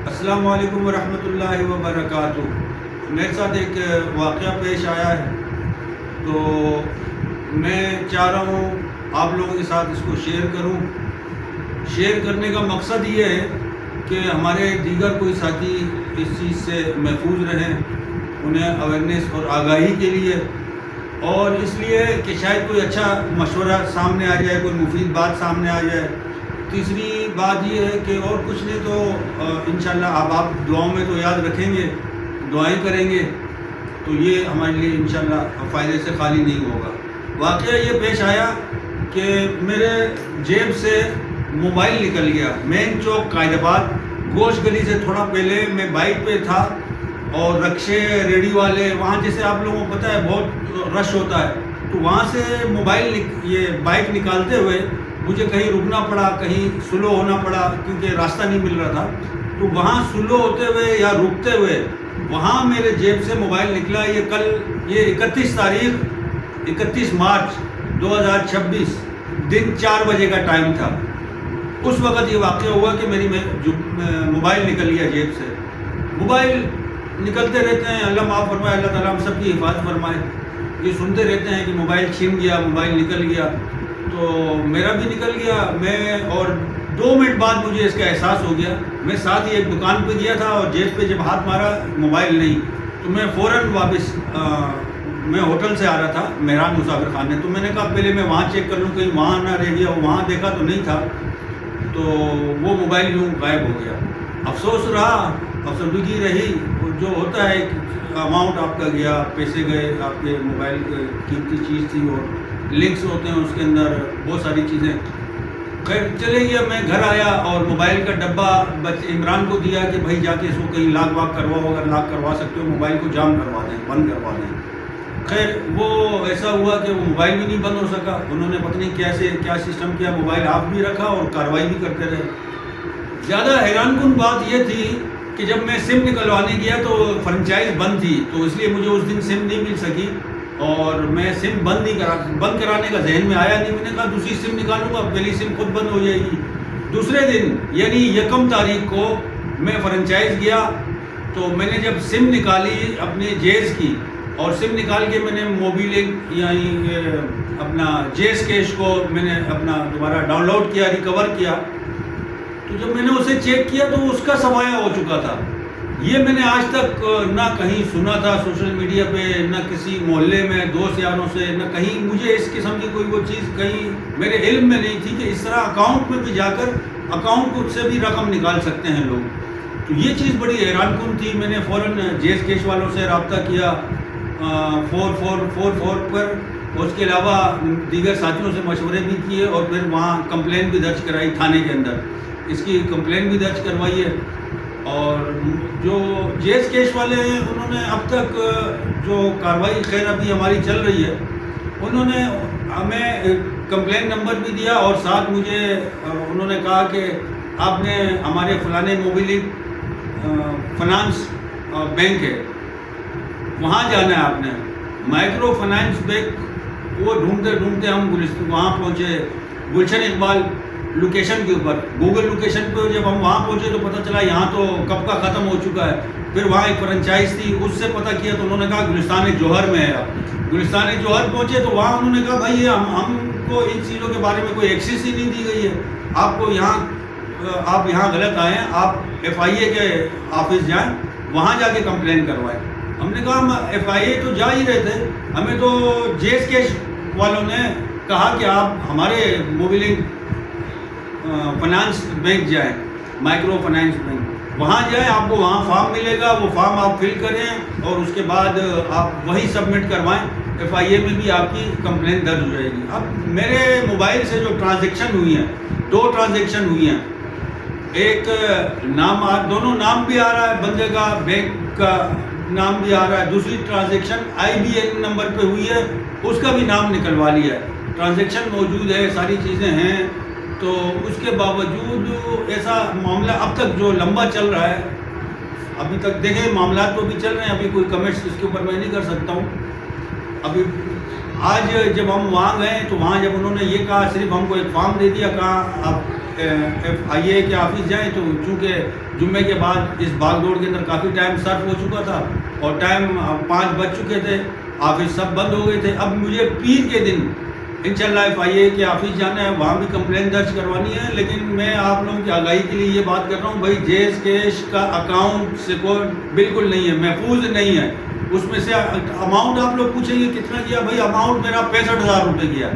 السلام علیکم ورحمۃ اللہ وبرکاتہ۔ میرے ساتھ ایک واقعہ پیش آیا ہے، تو میں چاہ رہا ہوں آپ لوگوں کے ساتھ اس کو شیئر کروں۔ شیئر کرنے کا مقصد یہ ہے کہ ہمارے دیگر کوئی ساتھی اس چیز سے محفوظ رہیں، انہیں اویئرنیس اور آگاہی کے لیے، اور اس لیے کہ شاید کوئی اچھا مشورہ سامنے آ جائے، کوئی مفید بات سامنے آ جائے۔ تیسری بات یہ ہے کہ اور کچھ نہیں تو انشاءاللہ آپ دعاؤں میں تو یاد رکھیں گے، دعائیں کریں گے، تو یہ ہمارے لیے انشاءاللہ فائدے سے خالی نہیں ہوگا۔ واقعہ یہ پیش آیا کہ میرے جیب سے موبائل نکل گیا۔ مین چوک قائد آباد گوشت گلی سے تھوڑا پہلے میں بائک پہ تھا، اور رکشے ریڈی والے وہاں، جیسے آپ لوگوں کو پتہ ہے بہت رش ہوتا ہے، تو وہاں سے موبائل یہ بائک نکالتے ہوئے مجھے کہیں رکنا پڑا، کہیں سلو ہونا پڑا، کیونکہ راستہ نہیں مل رہا تھا۔ تو وہاں سلو ہوتے ہوئے یا رکتے ہوئے وہاں میرے جیب سے موبائل نکلا۔ یہ 31 مارچ 2026 دن 4 بجے کا ٹائم تھا۔ اس وقت یہ واقعہ ہوا کہ میری موبائل نکل گیا جیب سے۔ موبائل نکلتے رہتے ہیں، اللہ معاف فرمائے، اللہ تعالیٰ ہم سب کی حفاظت فرمائے۔ یہ سنتے رہتے ہیں کہ موبائل چھن گیا، موبائل نکل گیا، تو میرا بھی نکل گیا۔ اور 2 منٹ بعد مجھے اس کا احساس ہو گیا۔ میں ساتھ ہی ایک دکان پہ گیا تھا، اور جیب پہ جب ہاتھ مارا موبائل نہیں، تو میں فوراً واپس میں ہوٹل سے آ رہا تھا مہران مسافر خانے، تو میں نے کہا پہلے میں وہاں چیک کر لوں کہیں وہاں نہ رہ گیا ہو۔ وہاں دیکھا تو نہیں تھا، تو وہ موبائل یوں غائب ہو گیا۔ افسوس رہا، افسردگی رہی۔ جو ہوتا ہے اماؤنٹ آپ کا گیا، پیسے گئے، آپ کے موبائل قیمتی چیز تھی، اور لنکس ہوتے ہیں اس کے اندر بہت ساری چیزیں۔ خیر چلے گیا، میں گھر آیا اور موبائل کا ڈبہ عمران کو دیا کہ بھائی جا کے اس کو کہیں لاک واک کرواؤ، اگر لاک کروا سکتے ہو موبائل کو جام کروا دیں، بند کروا دیں۔ خیر وہ ایسا ہوا کہ وہ موبائل بھی نہیں بند ہو سکا۔ انہوں نے پتہ نہیں کیسے کیا سسٹم کیا، موبائل آف بھی رکھا اور کارروائی بھی کرتے رہے۔ زیادہ حیران کن بات یہ تھی کہ جب میں سم نکلوانے گیا تو فرنچائز بند تھی، تو اس لیے مجھے اس دن سم نہیں مل سکی، اور میں سم بند کرانے کا ذہن میں آیا نہیں۔ میں نے کہا دوسری سم نکالوں گا، پہلی سم خود بند ہو جائے گی۔ دوسرے دن یعنی 1 تاریخ کو میں فرنچائز گیا، تو میں نے جب سم نکالی اپنے جیز کی، اور سم نکال کے میں نے موبی لنک یعنی اپنا جیز کیش کو میں نے اپنا دوبارہ ڈاؤن لوڈ کیا، ریکور کیا، تو جب میں نے اسے چیک کیا تو اس کا سوایہ ہو چکا تھا۔ یہ میں نے آج تک نہ کہیں سنا تھا سوشل میڈیا پہ، نہ کسی محلے میں دوست یاروں سے، نہ کہیں مجھے اس قسم کی کوئی وہ چیز کہیں میرے علم میں نہیں تھی کہ اس طرح اکاؤنٹ میں بھی جا کر اکاؤنٹ سے بھی رقم نکال سکتے ہیں لوگ۔ تو یہ چیز بڑی حیران کن تھی۔ میں نے فوراً جیز کیش والوں سے رابطہ کیا 4444 پر، اور اس کے علاوہ دیگر ساتھیوں سے مشورے بھی کیے، اور پھر وہاں کمپلین بھی درج کرائی تھانے کے اندر۔ اس کی کمپلین بھی درج کروائی ہے۔ اور جو جیز کیش والے ہیں انہوں نے اب تک جو کارروائی خیر ابھی ہماری چل رہی ہے، انہوں نے ہمیں کمپلین نمبر بھی دیا، اور ساتھ مجھے انہوں نے کہا کہ آپ نے ہمارے فلانے موبائل فنانس بینک ہے وہاں جانا ہے آپ نے، مائکرو فنانس بینک۔ وہ ڈھونڈتے ہم وہاں پہنچے، گلشن اقبال لوکیشن کے اوپر، گوگل لوکیشن پہ جب ہم وہاں پہنچے تو پتہ چلا یہاں تو کب کا ختم ہو چکا ہے۔ پھر وہاں ایک فرنچائز تھی، اس سے پتہ کیا تو انہوں نے کہا گلستان جوہر میں ہے۔ آپ گلستان جوہر پہنچے تو وہاں انہوں نے کہا بھائی ہم کو ان چیزوں کے بارے میں کوئی ایکسیس ہی نہیں دی گئی ہے، آپ یہاں غلط آئے ہیں، آپ FIA کے آفس جائیں، وہاں جا کے کمپلین کروائیں۔ ہم نے کہا ہم FIA تو جا ہی رہے تھے، ہمیں تو جیز کیش والوں نے کہا کہ آپ ہمارے موبائل فنانس بینک جائیں، مائکرو فنانس بینک، وہاں جائیں، آپ کو وہاں فارم ملے گا، وہ فارم آپ فل کریں، اور اس کے بعد آپ وہی سبمٹ کروائیں، FIA میں بھی آپ کی کمپلین درج ہو جائے گی۔ اب میرے موبائل سے جو ٹرانزیکشن ہوئی ہیں، 2 ٹرانزیکشن ہوئی ہیں، ایک دونوں نام بھی آ رہا ہے بندے کا، بینک کا نام بھی آ رہا ہے، دوسری ٹرانزیکشن IBN نمبر پہ ہوئی ہے، اس کا بھی نام نکلوا لیا ہے، ٹرانزیکشن موجود ہے، ساری چیزیں ہیں۔ تو اس کے باوجود ایسا معاملہ اب تک جو لمبا چل رہا ہے، ابھی تک دیکھیں معاملات تو بھی چل رہے ہیں، ابھی کوئی کمنٹس اس کے اوپر میں نہیں کر سکتا ہوں۔ ابھی آج جب ہم وہاں گئے تو وہاں جب انہوں نے یہ کہا، صرف ہم کو ایک فارم دے دیا، کہا آپ FIA کے آفس جائیں تو چونکہ جمعے کے بعد اس بھاگ دوڑ کے اندر کافی ٹائم صرف ہو چکا تھا اور ٹائم 5 بج چکے تھے، آفس سب بند ہو گئے تھے. اب مجھے پیر کے دن انشاءاللہ FIA کے آفس جانا ہے، وہاں بھی کمپلین درج کروانی ہے. لیکن میں آپ لوگوں کی آگاہی کے لیے یہ بات کر رہا ہوں بھائی، جیز کیش کا اکاؤنٹ سیکور بالکل نہیں ہے، محفوظ نہیں ہے. اس میں سے اماؤنٹ آپ لوگ پوچھیں گے کتنا کیا، بھائی اماؤنٹ میرا 65,000 روپے کیا.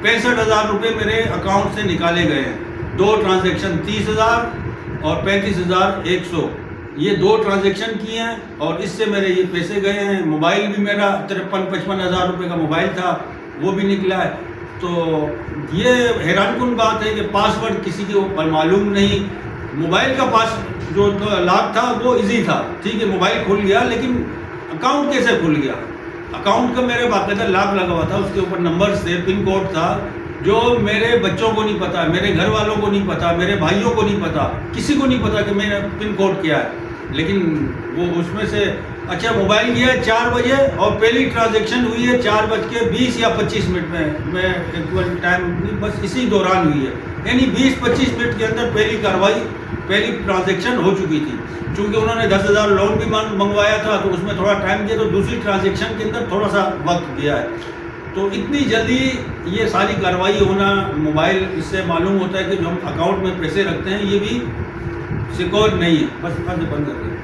65,000 روپے میرے اکاؤنٹ سے نکالے گئے ہیں. 2 ٹرانزیکشن 30,000 اور 35,100، یہ 2 ٹرانزیکشن کیے ہیں اور اس سے میرے یہ پیسے گئے ہیں. موبائل بھی میرا 53-55,000 روپے کا موبائل تھا، وہ بھی نکلا ہے. تو یہ حیران کن بات ہے کہ پاسورڈ کسی کے اوپر معلوم نہیں. موبائل کا جو لاک تھا وہ ایزی تھا، ٹھیک ہے، موبائل کھل گیا، لیکن اکاؤنٹ کیسے کھل گیا؟ اکاؤنٹ کا میرے باقاعدہ لاک لگا ہوا تھا، اس کے اوپر نمبرز تھے، پن کوڈ تھا، جو میرے بچوں کو نہیں پتا، میرے گھر والوں کو نہیں پتا، میرے بھائیوں کو نہیں پتا، کسی کو نہیں پتا کہ میرا پن کوڈ کیا ہے. لیکن وہ اس میں سے اچھا موبائل گیا ہے 4 بجے اور پہلی ٹرانزیکشن ہوئی ہے 4:20 یا 25 منٹ میں ایکول ٹائم بس اسی دوران ہوئی ہے، یعنی 20-25 منٹ کے اندر پہلی کاروائی، پہلی ٹرانزیکشن ہو چکی تھی. چونکہ انہوں نے 10,000 لون بھی منگوایا تھا تو اس میں تھوڑا ٹائم گیا، تو دوسری ٹرانزیکشن کے اندر تھوڑا سا وقت گیا ہے. تو اتنی جلدی یہ ساری کارروائی ہونا، موبائل اس سے معلوم ہوتا ہے کہ جو ہم اکاؤنٹ میں پیسے رکھتے ہیں یہ بھی سیکور نہیں ہے. بس بند کر دیں.